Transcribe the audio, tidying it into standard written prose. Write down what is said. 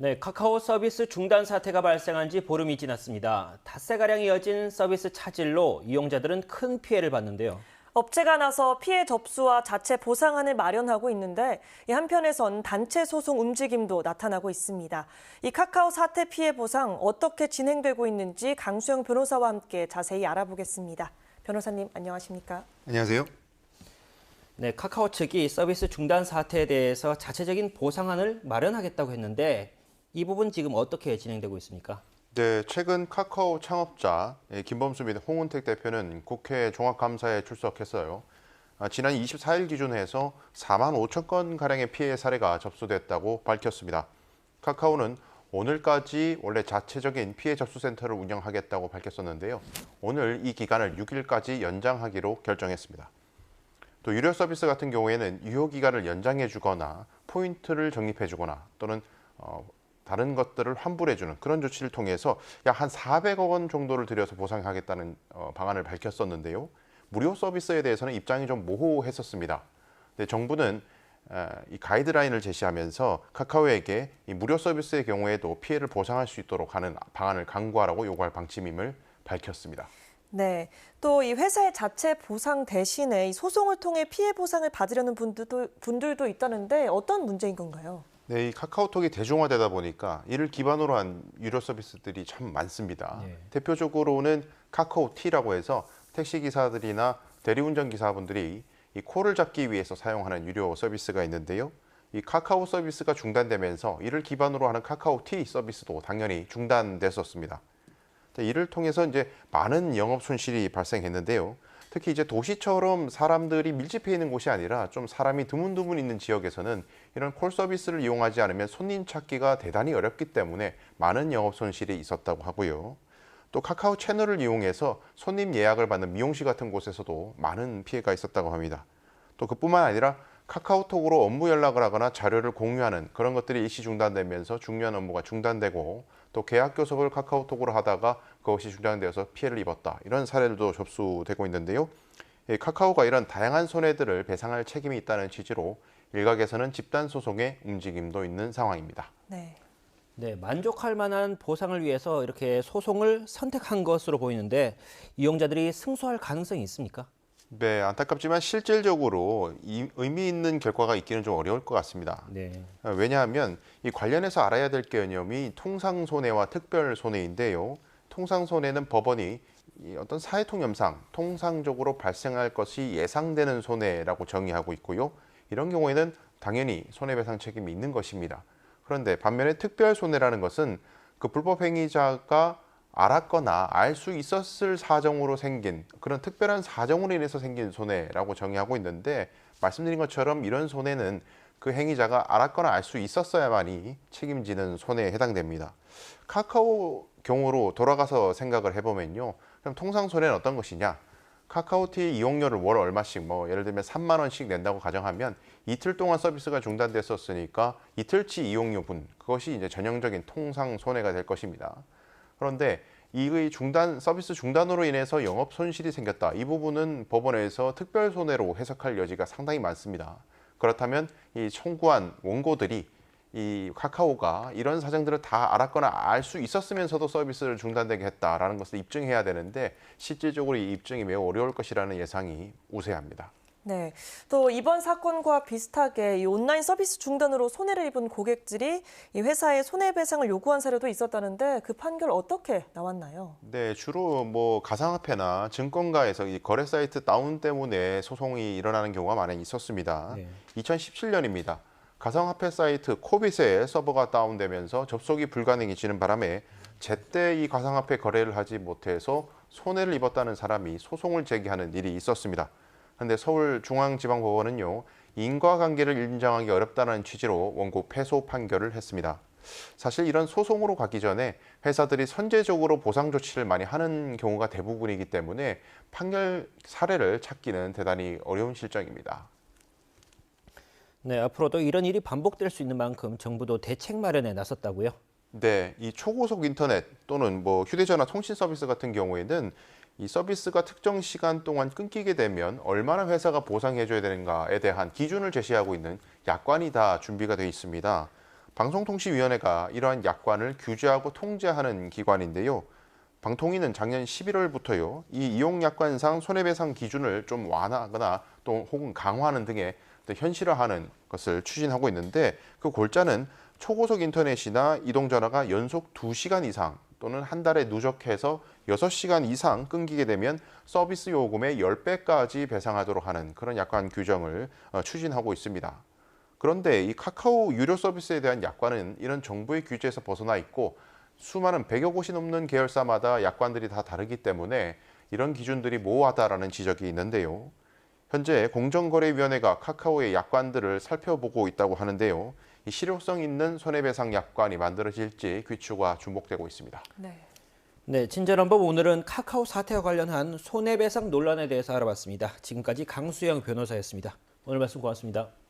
네, 카카오 서비스 중단 사태가 발생한 지 보름이 지났습니다. 닷새가량 이어진 서비스 차질로 이용자들은 큰 피해를 봤는데요. 업체가 나서 피해 접수와 자체 보상안을 마련하고 있는데 이 한편에선 단체 소송 움직임도 나타나고 있습니다. 이 카카오 사태 피해 보상 어떻게 진행되고 있는지 강수영 변호사와 함께 자세히 알아보겠습니다. 변호사님 안녕하십니까? 안녕하세요. 네, 카카오 측이 서비스 중단 사태에 대해서 자체적인 보상안을 마련하겠다고 했는데 이 부분 지금 어떻게 진행되고 있습니까? 네, 최근 카카오 창업자 김범수 및 홍은택 대표는 국회 종합감사에 출석했어요. 지난 24일 기준 해서 4만 5천 건 가량의 피해 사례가 접수됐다고 밝혔습니다. 카카오는 오늘까지 원래 자체적인 피해 접수센터를 운영하겠다고 밝혔었는데요. 오늘 이 기간을 6일까지 연장하기로 결정했습니다. 또 유료 서비스 같은 경우에는 유효 기간을 연장해 주거나 포인트를 적립해 주거나 또는 다른 것들을 환불해 주는 그런 조치를 통해서 약 한 400억 원 정도를 들여서 보상하겠다는 방안을 밝혔었는데요. 무료 서비스에 대해서는 입장이 좀 모호했었습니다. 근데 정부는 이 가이드라인을 제시하면서 카카오에게 이 무료 서비스의 경우에도 피해를 보상할 수 있도록 하는 방안을 강구하라고 요구할 방침임을 밝혔습니다. 네, 또 이 회사의 자체 보상 대신에 이 소송을 통해 피해 보상을 받으려는 분들도 있다는데 어떤 문제인 건가요? 네, 이 카카오톡이 대중화되다 보니까 이를 기반으로 한 유료 서비스들이 참 많습니다. 네. 대표적으로는 카카오티라고 해서 택시기사들이나 대리운전 기사분들이 이 콜을 잡기 위해서 사용하는 유료 서비스가 있는데요. 이 카카오 서비스가 중단되면서 이를 기반으로 하는 카카오티 서비스도 당연히 중단됐었습니다. 이를 통해서 이제 많은 영업 손실이 발생했는데요. 특히 이제 도시처럼 사람들이 밀집해 있는 곳이 아니라 좀 사람이 드문드문 있는 지역에서는 이런 콜 서비스를 이용하지 않으면 손님 찾기가 대단히 어렵기 때문에 많은 영업 손실이 있었다고 하고요. 또 카카오 채널을 이용해서 손님 예약을 받는 미용실 같은 곳에서도 많은 피해가 있었다고 합니다. 또 그뿐만 아니라 카카오톡으로 업무 연락을 하거나 자료를 공유하는 그런 것들이 일시 중단되면서 중요한 업무가 중단되고 또 계약 교섭을 카카오톡으로 하다가 그것이 중단되어서 피해를 입었다. 이런 사례들도 접수되고 있는데요. 카카오가 이런 다양한 손해들을 배상할 책임이 있다는 취지로 일각에서는 집단 소송의 움직임도 있는 상황입니다. 네. 네, 만족할 만한 보상을 위해서 이렇게 소송을 선택한 것으로 보이는데 이용자들이 승소할 가능성이 있습니까? 네, 안타깝지만 실질적으로 의미 있는 결과가 있기는 좀 어려울 것 같습니다. 네. 왜냐하면 이 관련해서 알아야 될 개념이 통상손해와 특별손해인데요. 통상손해는 법원이 어떤 사회통념상 통상적으로 발생할 것이 예상되는 손해라고 정의하고 있고요. 이런 경우에는 당연히 손해배상 책임이 있는 것입니다. 그런데 반면에 특별손해라는 것은 그 불법 행위자가 알았거나 알 수 있었을 사정으로 생긴 그런 특별한 사정으로 인해서 생긴 손해라고 정의하고 있는데 말씀드린 것처럼 이런 손해는 그 행위자가 알았거나 알 수 있었어야만이 책임지는 손해에 해당됩니다. 카카오 경우로 돌아가서 생각을 해보면요. 그럼 통상 손해는 어떤 것이냐? 카카오티 이용료를 월 얼마씩 예를 들면 3만 원씩 낸다고 가정하면 이틀 동안 서비스가 중단됐었으니까 이틀치 이용료분 그것이 이제 전형적인 통상 손해가 될 것입니다. 그런데 이의 서비스 중단으로 인해서 영업 손실이 생겼다. 이 부분은 법원에서 특별 손해로 해석할 여지가 상당히 많습니다. 그렇다면 이 청구한 원고들이 이 카카오가 이런 사정들을 다 알았거나 알 수 있었으면서도 서비스를 중단되게 했다라는 것을 입증해야 되는데 실질적으로 이 입증이 매우 어려울 것이라는 예상이 우세합니다. 네, 또 이번 사건과 비슷하게 이 온라인 서비스 중단으로 손해를 입은 고객들이 이 회사에 손해배상을 요구한 사례도 있었다는데 그 판결 어떻게 나왔나요? 네, 주로 가상화폐나 증권가에서 이 거래 사이트 다운 때문에 소송이 일어나는 경우가 많이 있었습니다. 네. 2017년입니다. 가상화폐 사이트 코빗의 서버가 다운되면서 접속이 불가능해지는 바람에 제때 이 가상화폐 거래를 하지 못해서 손해를 입었다는 사람이 소송을 제기하는 일이 있었습니다. 그런데 서울중앙지방법원은요, 인과관계를 인정하기 어렵다는 취지로 원고 패소 판결을 했습니다. 사실 이런 소송으로 가기 전에 회사들이 선제적으로 보상 조치를 많이 하는 경우가 대부분이기 때문에 판결 사례를 찾기는 대단히 어려운 실정입니다. 네, 앞으로도 이런 일이 반복될 수 있는 만큼 정부도 대책 마련에 나섰다고요? 네, 이 초고속 인터넷 또는 휴대전화 통신 서비스 같은 경우에는 이 서비스가 특정 시간 동안 끊기게 되면 얼마나 회사가 보상해줘야 되는가에 대한 기준을 제시하고 있는 약관이 다 준비가 되어 있습니다. 방송통신위원회가 이러한 약관을 규제하고 통제하는 기관인데요. 방통위는 작년 11월부터요, 이 이용약관상 손해배상 기준을 좀 완화하거나 또 혹은 강화하는 등의 현실화하는 것을 추진하고 있는데, 그 골자는 초고속 인터넷이나 이동전화가 연속 2시간 이상 또는 한 달에 누적해서 6시간 이상 끊기게 되면 서비스 요금의 10배까지 배상하도록 하는 그런 약관 규정을 추진하고 있습니다. 그런데 이 카카오 유료 서비스에 대한 약관은 이런 정부의 규제에서 벗어나 있고, 수많은 100여 곳이 넘는 계열사마다 약관들이 다 다르기 때문에 이런 기준들이 모호하다라는 지적이 있는데요. 현재 공정거래위원회가 카카오의 약관들을 살펴보고 있다고 하는데요. 이 실효성 있는 손해배상 약관이 만들어질지 귀추가 주목되고 있습니다. 네, 친절한 법 오늘은 카카오 사태와 관련한 손해배상 논란에 대해서 알아봤습니다. 지금까지 강수영 변호사였습니다. 오늘 말씀 고맙습니다.